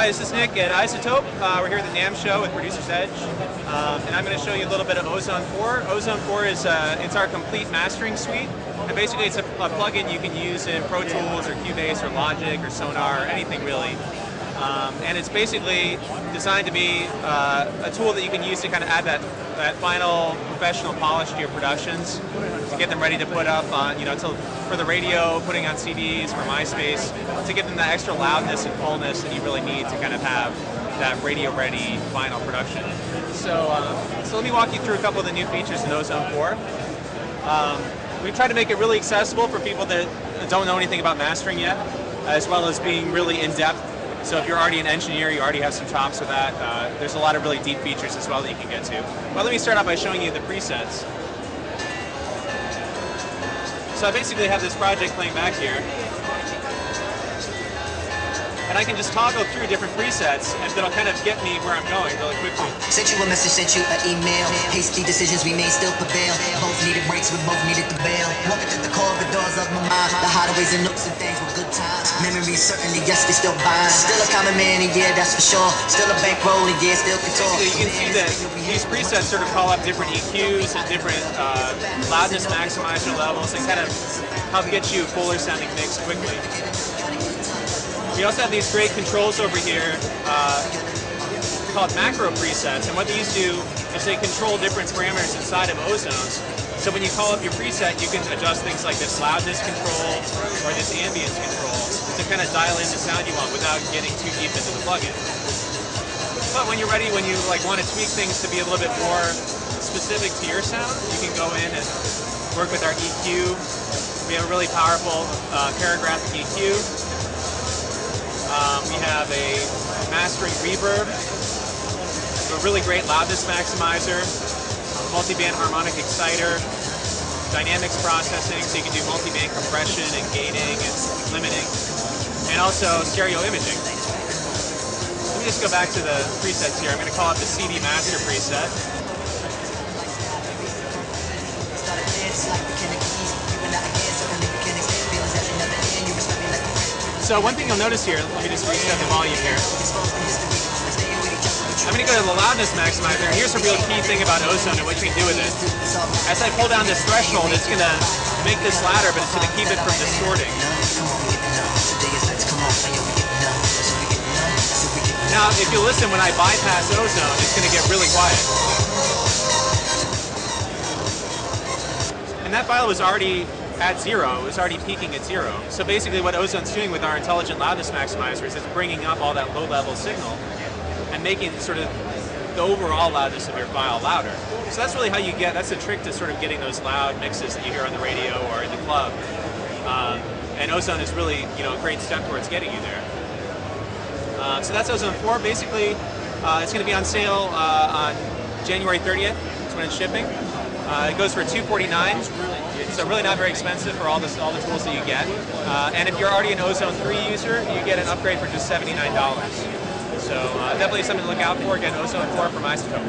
Hi, this is Nick at iZotope. We're here at the NAMM show with Producer's Edge, and I'm going to show you a little bit of Ozone 4. Ozone 4 is it's our complete mastering suite, and basically it's a plugin you can use in Pro Tools or Cubase or Logic or Sonar or anything really. And it's basically designed to be a tool that you can use to kind of add that final professional polish to your productions, to get them ready to put up on, for the radio, putting on CDs, for MySpace, to give them that extra loudness and fullness that you really need to kind of have that radio-ready final production. So let me walk you through a couple of the new features in Ozone 4. We've tried to make it really accessible for people that don't know anything about mastering yet, as well as being really in-depth. So if you're already an engineer, you already have some chops with that, there's a lot of really deep features as well that you can get to. Well, let me start off by showing you the presets. So I basically have this project playing back here, and I can just toggle through different presets, and that'll kind of get me where I'm going really quickly. Sent you a message, sent you an email. Hasty decisions we made still prevail. Both needed breaks, we both needed to bail. Walking through the corridors of my mind, the hideaways and nooks and things were good times. Memories certainly, yes, they still bind. Still a common man, and yeah, that's for sure. Still a bankroll, and yeah, still control. So you can see that these presets sort of call up different EQs and different loudness maximizer levels, and kind of help get you a fuller sounding mix quickly. We also have these great controls over here called macro presets, and what these do is they control different parameters inside of Ozones. So when you call up your preset, you can adjust things like this loudness control or this ambience control to kind of dial in the sound you want without getting too deep into the plugin. But when you're ready, when you want to tweak things to be a little bit more specific to your sound, you can go in and work with our EQ. We have a really powerful paragraphic EQ. We have a mastering reverb, a really great loudness maximizer, multi-band harmonic exciter, dynamics processing, so you can do multi-band compression and gating and limiting, and also stereo imaging. Let me just go back to the presets here. I'm going to call up the CD master preset. So one thing you'll notice here, let me just reset the volume here. I'm going to go to the loudness maximizer, and here's a real key thing about Ozone and what you can do with it. As I pull down this threshold, it's going to make this louder, but it's going to keep it from distorting. Now, if you listen when I bypass Ozone, it's going to get really quiet. And that file was already at 0, it was already peaking at 0. So basically what Ozone's doing with our intelligent loudness maximizers is it's bringing up all that low-level signal and making sort of the overall loudness of your file louder. So that's really how you get, that's the trick to sort of getting those loud mixes that you hear on the radio or in the club. And Ozone is really, a great step towards getting you there. So that's Ozone 4. Basically, it's going to be on sale on January 30th. That's when it's shipping. It goes for $249. So really not very expensive for all the tools that you get. And if you're already an Ozone 3 user, you get an upgrade for just $79. So definitely something to look out for. Again, Ozone 4 from iZotope.